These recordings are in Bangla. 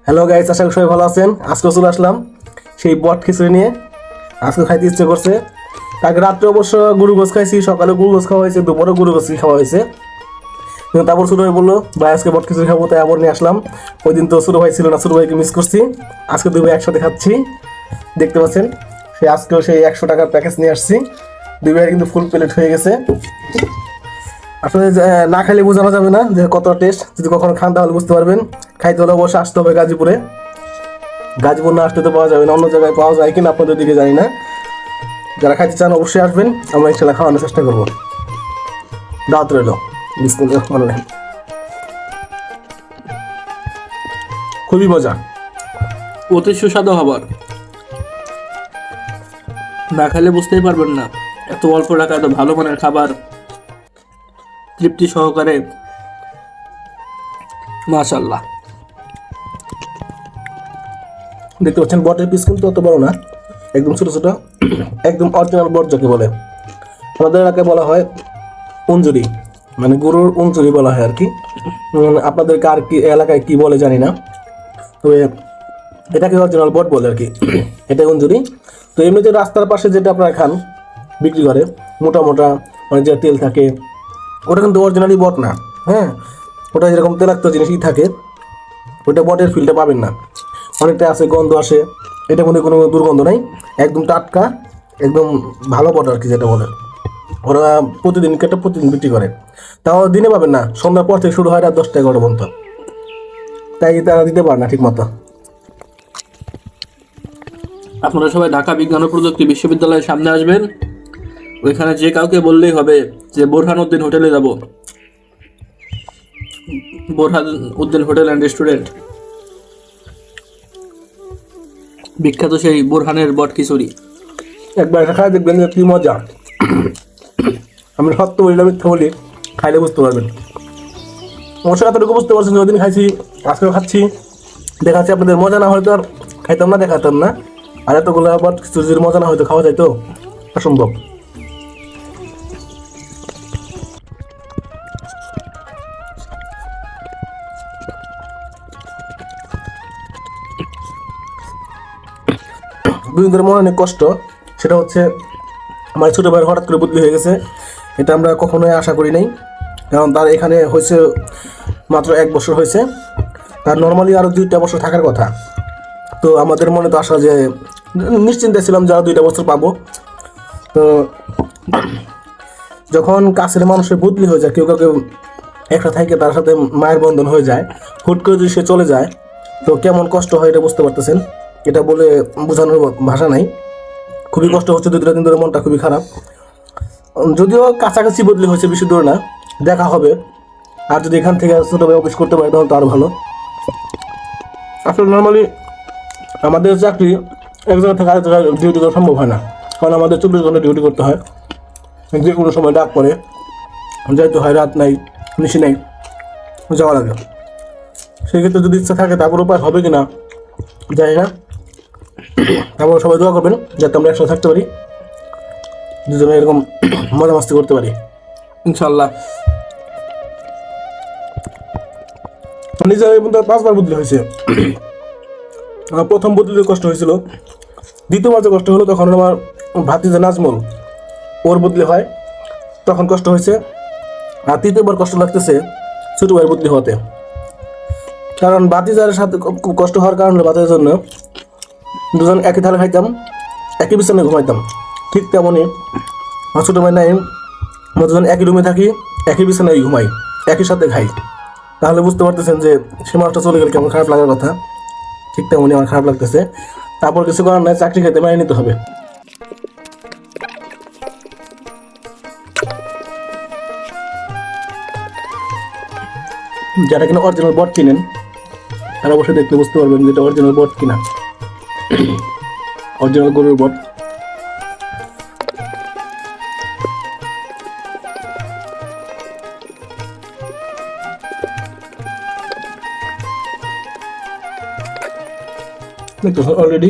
হ্যালো গাইস, আশা করি সবাই ভালো আছেন। আজকে চলে আসলাম সেই বট খিচুড়ি নিয়ে। আজকে খাইতে ইচ্ছে করছে। তাকে রাত্রে অবশ্য গরু গোস খাইছি, সকালে গরু গোস খাওয়া হয়েছে, দুপুরে গরু গোস খাওয়া হয়েছে। কিন্তু তারপর ছোটো ভাই বললো ভাই আজকে বট খিচুড়ি খাবো, তাই আবার নিয়ে আসলাম। ওই দিন তো ছোটো ভাই ছিল না, ছোটো ভাইকে মিস করছি। আজকে দুই ভাই একসাথে খাচ্ছি, দেখতে পাচ্ছেন। আজকেও সেই 100 টাকার প্যাকেজ নিয়ে আসছি। দুই ভাইয়ের কিন্তু ফুল প্লেট হয়ে গেছে। আসলে না খাইলে বোঝানো যাবে না যে কতটা টেস্ট। যদি কখনো খান তাহলে বুঝতে পারবেন। খাইতে হলে অবশ্যই আসতে হবে গাজীপুরে। গাজীপুর না আসতে তো পাওয়া যাবে না, অন্য জায়গায় পাওয়া যায় কিনা আপনাদের দিকে জানি না। যারা খাইতে চান অবশ্যই আসবেন, আমরা ইনশাল্লাহ খাওয়ানোর চেষ্টা করবো। দাওয়াত রইল। বিসমিল্লাহির রহমানির রহিম। খুবই মজা, অতি সুস্বাদু খাবার। না খেলে বুঝতেই পারবেন না এত অল্প টাকা এত ভালো মানের খাবার, তৃপ্তি সহকারে। মাশাআল্লাহ। দেখতে পাচ্ছেন বটের পিস কিন্তু অত বড় না, একদম ছোট ছোট, একদম অরিজিনাল বট যাকে বলে। আমাদের এলাকায় বলা হয় উঞ্জুরি, মানে গরুর উঞ্জুরি বলা হয় আর কি। আপনাদের কার কি এলাকায় কি বলে জানি না, তবে এটাকে অরিজিনাল বট বলে আর কি। এটা উঞ্জুরি। তো এমনিতে রাস্তার পাশে যেটা আপনারা খান বিক্রি করে, মোটা মোটা মানে যে তেল থাকে, ওটা কিন্তু অরিজিনালি বট না। হ্যাঁ, ওটা যেরকম তেলাক্ত জিনিসই থাকে, ওইটা বটের ফিলটা পাবেন না। অনেকটা আছে, গন্ধ আসে। এটা মধ্যে কোনো দুর্গন্ধ নাই, একদম টাটকা, একদম ভালো বট আর কি যেটা বলে। ওরা প্রতিদিন কেটে প্রতিদিন বিক্রি করে। তাও দিনে পাবেন না, সন্ধ্যার পর থেকে শুরু হয় রাত 10টা 11টা পর্যন্ত। তাই তারা দিতে পারে না ঠিক মতো। আপনারা সবাই ঢাকা বিজ্ঞান ও প্রযুক্তি বিশ্ববিদ্যালয়ের সামনে আসবেন। ওইখানে যে কাউকে বললেই হবে যে বোরহান উদ্দিন হোটেলে যাব। Borhan Uddin hotel and restaurant, বিখ্যাত সেই বোরহানের বট খিচুড়ি। একবার এটা খাই দেখবেন যে কি মজা। আমি সত্য বলি না মিথ্যা বলি, খাইলে বুঝতে পারবেন। অবশ্যই এতটুকু বুঝতে পারছেন, যদিন খাইছি আজকেও খাচ্ছি। দেখাচ্ছি আপনাদের, মজা না হয়তো আর খাইতাম না, দেখাতাম না। আর এতগুলো আবার খিচুড়ির মজা না হয়তো খাওয়া যায় তো অসম্ভব। দুদিন ধরে মনে অনেক কষ্ট, সেটা হচ্ছে আমার ছোটো ভাইয়ের হঠাৎ করে বদলি হয়ে গেছে। এটা আমরা কখনোই আশা করি নাই, কারণ তার এখানে হয়েছে মাত্র 1 বছর হয়েছে। তার নর্মালি আরও 2টা বছর থাকার কথা। তো আমাদের মনে তো আশা যে নিশ্চিন্তে ছিলাম যে আরও 2টা বছর পাবো। তো যখন কাছের মানুষের বদলি হয়ে যায়, কেউ কাউকে একটা থাকে তার সাথে মায়ের বন্ধন হয়ে যায়, হুট করে যদি সে চলে যায় তো কেমন কষ্ট হয় এটা বুঝতে পারতেছেন। এটা বলে বোঝানোর ভাষা নাই। খুবই কষ্ট হচ্ছে, 2-3 দিন ধরে মনটা খুবই খারাপ। যদিও কাছাকাছি বদলি হয়েছে, বেশি দূরে না, দেখা হবে। আর যদি এখান থেকে ছোটো ভাই অফিস করতে পারে তাহলে তো আরও ভালো। আসলে নর্মালি আমাদের চাকরি এক জায়গা থেকে আরেক জায়গায় ডিউটি করা সম্ভব হয় না, কারণ আমাদের 24 ঘন্টা ডিউটি করতে হয়। যে কোনো সময় ডাক পড়ে যাইতে হয়, রাত নাই নিশি নাই, যাওয়া লাগে। সেক্ষেত্রে যদি ইচ্ছা থাকে তারপর উপায় হবে কি না জানি না। আমরা সবাই দোয়া করবেন যাতে আমরা একসাথে থাকতে পারি, দুজনে এরকম মজা মাস্তি করতে পারি ইনশাল্লাহ। নিজের এই পর্যন্ত 5বার বদলি হয়েছে। আমার প্রথম বদলিতে কষ্ট হয়েছিল, দ্বিতীয়বার যে কষ্ট হলো তখন আমার ভাতিজা নাজমুল, ওর বদলি হয়, তখন কষ্ট হয়েছে। আর তৃতীয়বার কষ্ট লাগতেছে ছোটো ভাইয়ের বদলি হতে। কারণ ভাতিজার সাথে খুব কষ্ট হওয়ার কারণ হলো ভাতিজার জন্য দুজন একই থালে খাইতাম, একই বিছানায় ঘুমাইতাম। ঠিক তেমনই আমার ছোটো ভাই নাই, আমরা দুজন একই রুমে থাকি, একই বিছানায় ঘুমাই, একই সাথে খাই। তাহলে বুঝতে পারতেছেন যে সে মানুষটা চলে গেলে কেমন খারাপ লাগার কথা। ঠিক তেমনই আমার খারাপ লাগতেছে। তারপর কিছু করার নাই, চাকরি খেতে মেনে নিতে হবে। যারা কিনা অরিজিনাল বট কিনেন তারা অবশ্যই দেখলে বুঝতে পারবেন যে এটা অরিজিনাল বট কিনা, অরিজিনাল গরুর বট। দেখতে অলরেডি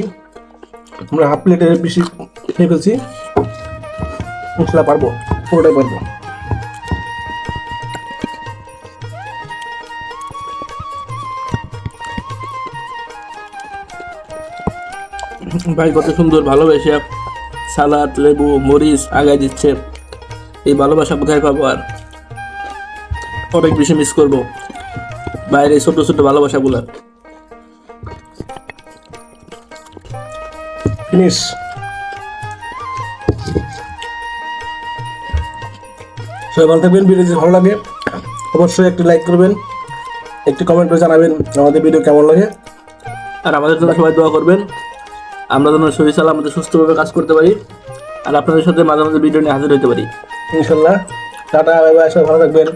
আমরা হাফ প্লেটের বেশি খেয়ে ফেলছি। ইনশাল্লাহ পারবো, পুরোটাই পারবো। ভাই কত সুন্দর ভালোবেসে সালাদ লেবু মরিচ আগায় দিচ্ছে। এই ভালোবাসা কোথায় পাবো আর? অনেক বেশি মিস করবো বাইরে এই ছোট ছোট ভালোবাসাগুলো। ফিনিশ। সবাই ভালো থাকবেন। ভিডিও যদি ভালো লাগে অবশ্যই একটি লাইক করবেন, একটি কমেন্ট করে জানাবেন আমাদের ভিডিও কেমন লাগে। আর আমাদের জন্য সবাই দোয়া করবেন, আমরা যেন শরীর সালামতে সুস্থভাবে কাজ করতে পারি আর আপনাদের সাথে মাঝে মাঝে ভিডিও নিয়ে হাজির হতে পারি। ইনশাল্লাহ। টাটা, বাই বাই, সবাই ভালো থাকবেন।